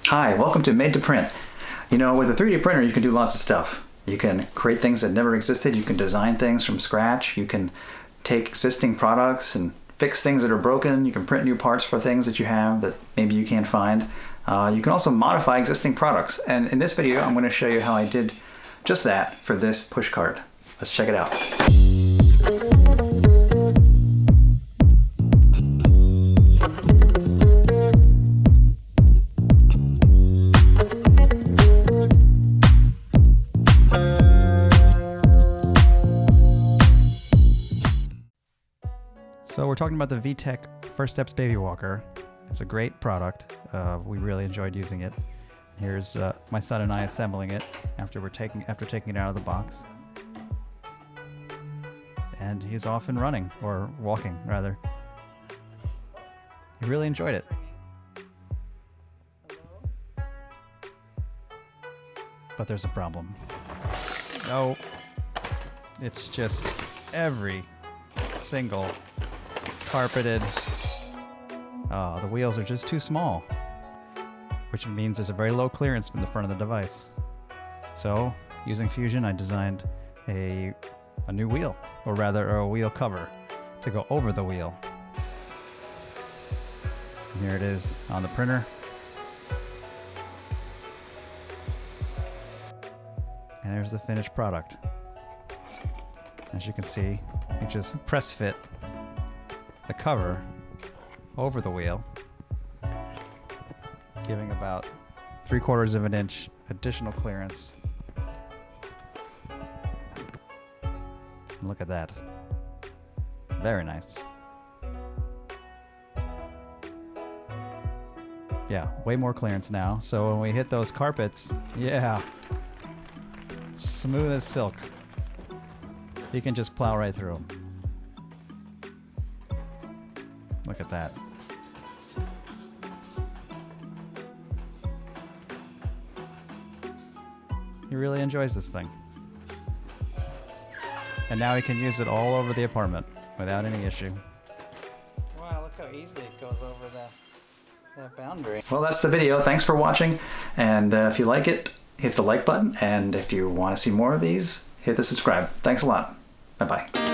Hi, welcome to Made to Print. You know, with a 3D printer you can do lots of stuff. You can create things that never existed, you can design things from scratch, you can take existing products and fix things that are broken, you can print new parts for things that you have that maybe you can't find. You can also modify existing products, and in this video I'm going to show you how I did just that for this push cart. Let's check it out. So we're talking about the Vtech First Steps Baby Walker. It's a great product. We really enjoyed using it. Here's my son and I assembling it after taking it out of the box. And he's off and running, or walking rather. He really enjoyed it. But there's a problem. No, it's just every single carpeted. The wheels are just too small, which means there's a very low clearance in the front of the device. So, using Fusion, I designed a new wheel, or rather a wheel cover, to go over the wheel. And here it is on the printer. And there's the finished product. As you can see, you just press fit the cover over the wheel, giving about 3/4 of an inch additional clearance. And look at that. Very nice. Yeah, way more clearance now. So when we hit those carpets, yeah, smooth as silk. You can just plow right through them. Look at that. He really enjoys this thing. And now he can use it all over the apartment without any issue. Wow, look how easily it goes over that boundary. Well, that's the video. Thanks for watching. And if you like it, hit the like button. And if you want to see more of these, hit the subscribe. Thanks a lot. Bye-bye.